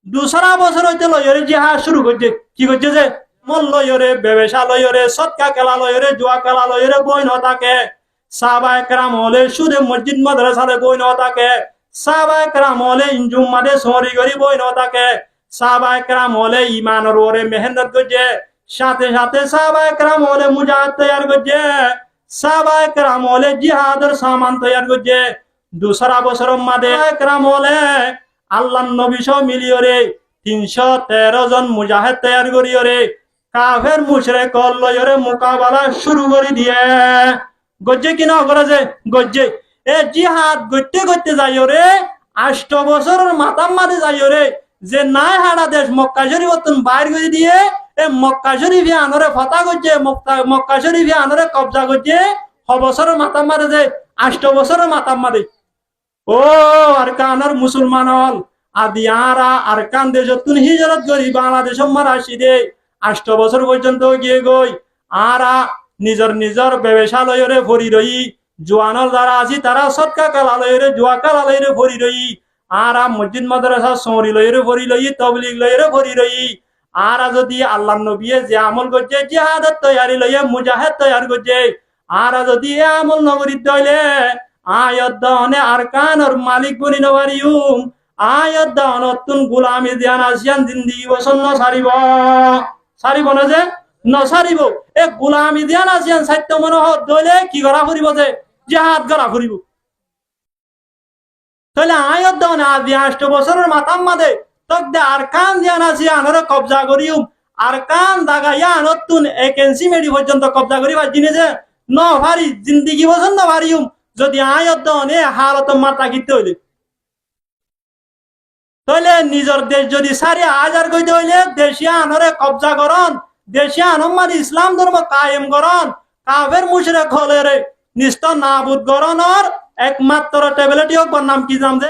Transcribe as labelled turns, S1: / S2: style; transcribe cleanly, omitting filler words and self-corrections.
S1: দুসরা বছর হইতে লয়রে জিহাদ শুরু করছে। কি করছে যে মল লয়রে, ব্যবসা লয়রে, সৎকা খেলা লয়রে, জুয়া খেলা লয়রে বই ন থাকে। সাহাবায়ে কেরাম হলে সুদে মসজিদ মাদ্রাসালে বই ন থাকে। সাহাবায়ে কেরাম হলে ইনজুম মাদে সরি গরি বই ন থাকে। সাহাবায়ে কেরাম হলে ইমানের ওরে মেহনত করছে। সাথে সাথে সাহাবায়ে কেরাম হলে মুজাহিদ তৈয়ার করছে। সাহাবায়ে কেরাম হলে জিহাদের সামান তৈয়ার করছে। দুসরা বছর মাদে কেরাম হলে আল্লাহ নবী সহ মিলিয়রে 313 জন মুজাহিদ তৈয়ার করিয়রে কাফের মুশরিক লয়রে মোকাবেলা শুরু করে দিয়ে গজ্জে কিনা করে যে গজ্জে এ জিহাদ গইতে গইতে যাইরে 8 বছরের মাতাম মাঝে যাইরে যে নাই হাড়া দেশ মক্কা শরীফ বাইর করে দিয়ে এ মক্কা শরীফে আনরে ফতা গজ্জে মক্কা শরীফে আনরে কবজা গজ্জে বছরের মাতাম মাঝে যে 8 বছরের মাতাম মাঝে ও আরকানের মুসলমান হল আদি আরকান দেশতুন হিজরত করি বাংলাদেশ মারাসি দে 8 বছর পর্যন্ত গিয়ে গই আরা নিজর নিজর ব্যবসালয়রে ভরি রই জোয়ানর যারা আছি তারা সৎকা কালালয়রে জুয়া কালালয়রে ভরি রই আরা মসজিদ মাদ্রাসা সৌরি লয়রে ভরি লই তবলিগ লয়রে ভরি রই আরা যদি আল্লাহ নবিয়ে যে আমল করছে জিহাদের তৈয়ারি লইয়ে মুজাহিদ তৈয়ার করছে আরা যদি এ আমল নগরীত দইলে আয়দ্দানে আরকানর মালিক বনি নবারিউম আয়দ্দানতুন গোলামি দিয়ান আসিয়ান জিন্দিগি বসন্ন সারিব না যে নসারিব এ গোলামি দিয়ান আসিয়ান সাহিত্য মনোহর দইলে কি করা ফুরিব যে জিহাদ করা ফুরিব তাহলে আয়দ্দানে আদি 8 বছরের মাতাম মাদে তক দে আরকান দিয়ান আসিয়ান ওরে কবজা করিউম আরকান দাগাইয়া নতুন একেন্সি মেডি পর্যন্ত কবজা করিবার জিনিসে ন ভারি জিন্দিগি বসন্ন ভারিউম যদি আয়দ্দানে হালত মাতা কিতে হইলে তাহলে নিজের দেশ যদি 4,000 কইতে হইলে দেশিয়া আনরে কবজা করন দেশিয়া আনমার ইসলাম ধর্ম কায়েম করন কাফের মুশরিক হলে রে নিস্ত নাবুদ করনর একমাত্র টেবলেটি হোক নাম কি জাম যে